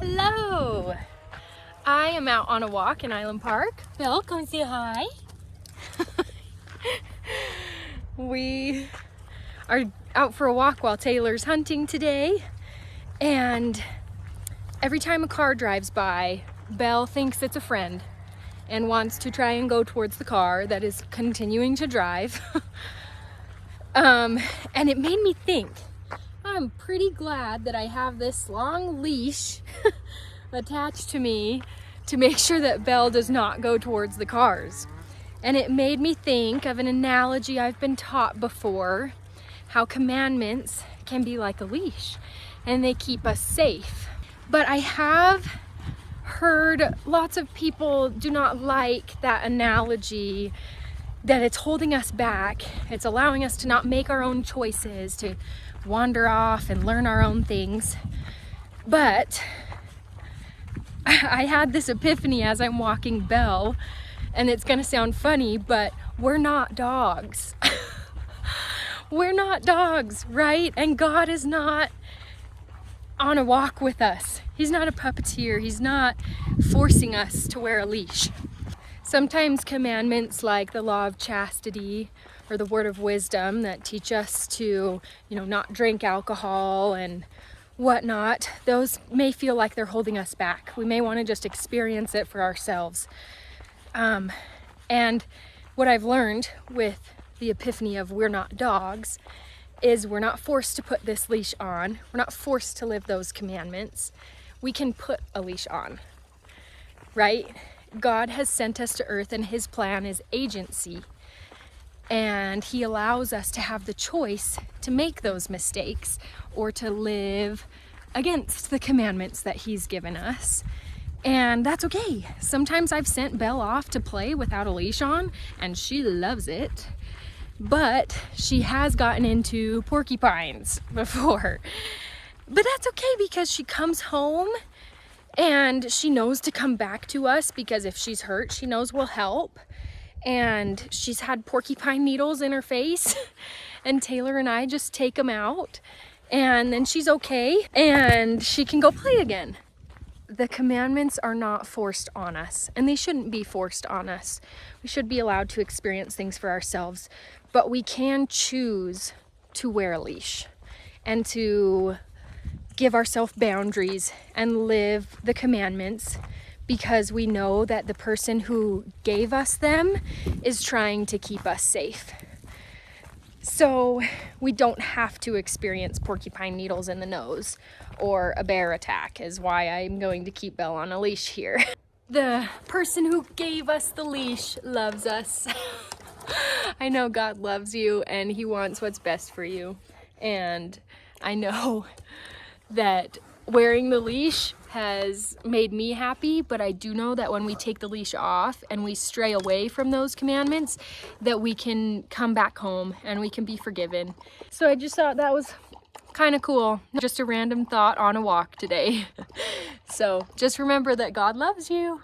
Hello! I am out on a walk in Island Park. Belle, come say hi. We are out for a walk while Taylor's hunting today, and every time a car drives by, Belle thinks it's a friend and wants to try and go towards the car that is continuing to drive. And it made me think, I'm pretty glad that I have this long leash attached to me to make sure that Belle does not go towards the cars. And it made me think of an analogy I've been taught before, how commandments can be like a leash and they keep us safe. But I have heard lots of people do not like that analogy, that it's holding us back. It's allowing us to not make our own choices, to wander off and learn our own things. But I had this epiphany as I'm walking Belle, and it's gonna sound funny, but we're not dogs. We're not dogs, right? And God is not on a walk with us. He's not a puppeteer. He's not forcing us to wear a leash. Sometimes commandments like the law of chastity or the word of wisdom that teach us to, not drink alcohol and whatnot, those may feel like they're holding us back. We may want to just experience it for ourselves. And what I've learned with the epiphany of we're not dogs is we're not forced to put this leash on. We're not forced to live those commandments. We can put a leash on, right? God has sent us to earth, and his plan is agency. And he allows us to have the choice to make those mistakes or to live against the commandments that he's given us. And that's okay. Sometimes I've sent Belle off to play without a leash on, and she loves it. But she has gotten into porcupines before. But that's okay, because she comes home and she knows to come back to us, because if she's hurt, she knows we'll help. And she's had porcupine needles in her face, and Taylor and I just take them out, and then she's okay, and she can go play again. The commandments are not forced on us, and they shouldn't be forced on us. We should be allowed to experience things for ourselves, but we can choose to wear a leash and to give ourselves boundaries and live the commandments, because we know that the person who gave us them is trying to keep us safe. So we don't have to experience porcupine needles in the nose or a bear attack, is why I'm going to keep Belle on a leash here. The person who gave us the leash loves us. I know God loves you and he wants what's best for you. And I know that wearing the leash has made me happy, but I do know that when we take the leash off and we stray away from those commandments, that we can come back home and we can be forgiven. So I just thought that was kind of cool. Just a random thought on a walk today. So just remember that God loves you.